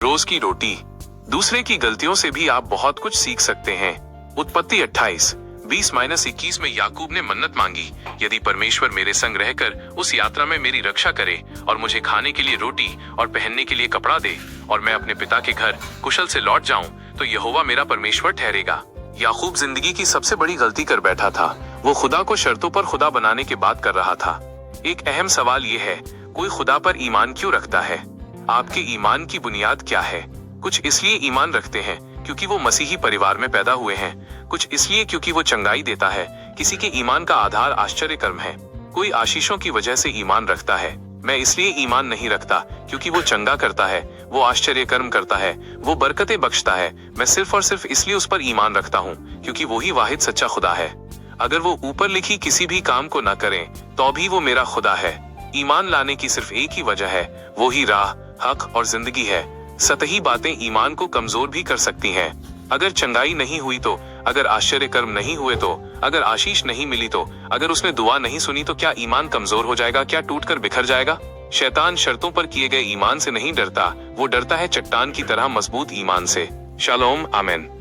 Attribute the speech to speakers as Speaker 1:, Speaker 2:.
Speaker 1: रोज की रोटी। दूसरे की गलतियों से भी आप बहुत कुछ सीख सकते हैं। उत्पत्ति 28:20-21 में याकूब ने मन्नत मांगी, यदि परमेश्वर मेरे संग रहकर उस यात्रा में मेरी रक्षा करे और मुझे खाने के लिए रोटी और पहनने के लिए कपड़ा दे और मैं अपने पिता के घर कुशल से लौट जाऊं, तो यहोवा मेरा परमेश्वर ठहरेगा। याकूब जिंदगी की सबसे बड़ी गलती कर बैठा था। वो खुदा को शर्तों पर खुदा बनाने की बात कर रहा था। एक अहम सवाल ये है, कोई खुदा पर ईमान क्यों रखता है? आपके ईमान की बुनियाद क्या है? कुछ इसलिए ईमान रखते हैं क्योंकि वो मसीही परिवार में पैदा हुए हैं, कुछ इसलिए क्योंकि वो चंगाई देता है। किसी के ईमान का आधार आश्चर्य कर्म है। कोई आशीषों की वजह से ईमान रखता है। मैं इसलिए ईमान नहीं रखता क्योंकि वो चंगा करता है, वो आश्चर्य कर्म करता है, वो बरकतें बख्शता है। मैं सिर्फ और सिर्फ इसलिए उस पर ईमान रखता हूँ क्योंकि वो ही वाहिद सच्चा खुदा है। अगर वो ऊपर लिखी किसी भी काम को न करें तो भी वो मेरा खुदा है। ईमान लाने की सिर्फ एक ही वजह है, वो ही राह, हक और जिंदगी है। सतही बातें ईमान को कमजोर भी कर सकती हैं। अगर चंगाई नहीं हुई तो, अगर आश्चर्य कर्म नहीं हुए तो, अगर आशीष नहीं मिली तो, अगर उसने दुआ नहीं सुनी तो क्या ईमान कमजोर हो जाएगा? क्या टूटकर बिखर जाएगा? शैतान शर्तों पर किए गए ईमान से नहीं डरता, वो डरता है चट्टान की तरह मजबूत ईमान से। शालोम, आमेन।